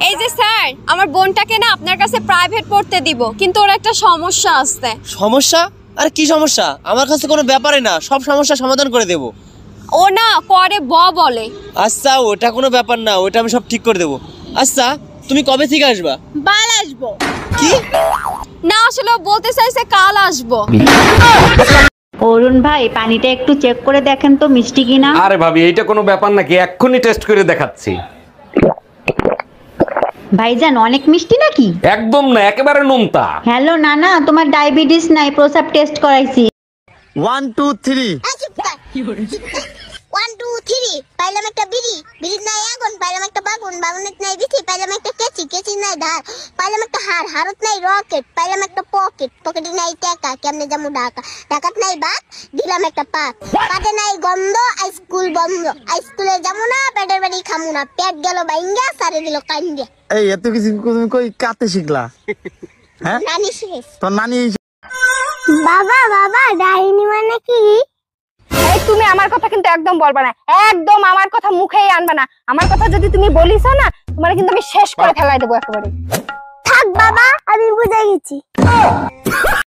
এই যে স্যার, আমার বোনটাকে না আপনার কাছে প্রাইভেট পড়তে দিব, কিন্তু ওর একটা সমস্যা আছে। সমস্যা? আরে কি সমস্যা? আমার কাছে কোনো ব্যাপারই না, সব সমস্যা সমাধান করে দেব। ও না করে বলে। আচ্ছা, ওটা কোনো ব্যাপার না, ওটা আমি সব ঠিক করে দেবো। আচ্ছা, তুমি কবে থেকে আসবা? কাল আসবো। কি? না আসলে ও বলতে চাইছে কাল আসবো। অরুণ ভাই, পানিটা একটু চেক করে দেখেন তো মিষ্টি কিনা। আরে ভাবি, এইটা কোনো ব্যাপার নাকি? এক্ষুনি টেস্ট করে দেখাচ্ছি। ভাইজান, অনেক মিষ্টি নাকি? একদম না, একেবারে নোনতা। হ্যালো নানা, তোমার ডায়াবেটিস নাই, প্রসাব টেস্ট করাইছি। 1 2 3। 1 2 3 পাইলাম একটা বিড়ি, বিড়ির নাই আগুন, পাইলাম একটা বাগুন, বাগুনের নাই বিথি, পাইলাম একটা কেচি, কেচির নাই ধার, পাইলাম একটা হার, হারত নাই রকেট, পাইলাম একটা পকেট, পকেটে নাই টাকা, কেমনে যাবো ঢাকা, ঢাকাত নাই বাত, দিলাম একটা পাত, পাতে নাই গন্ধ, স্কুল বন্ধ, স্কুলে যাবো না, পেটের বাড়ি খামু না, পেট গেল বাইঙ্গা, সারে দিল কান্দিয়া। এই এত কিছু তুমি কই কাতে শিখলা? হ্যাঁ, নানি শেষ। তোর নানি। বাবা বাবা, ডাইনি মানে কি? এই তুমি আমার কথা কিন্তু একদম বলবা না, একদম আমার কথা মুখেই আনবা না। আমার কথা যদি তুমি বলিস না, তোমার কিন্তু আমি শেষ করে ফেলাই দেবো একেবারে। থাক বাবা, আমি বুঝে গেছি।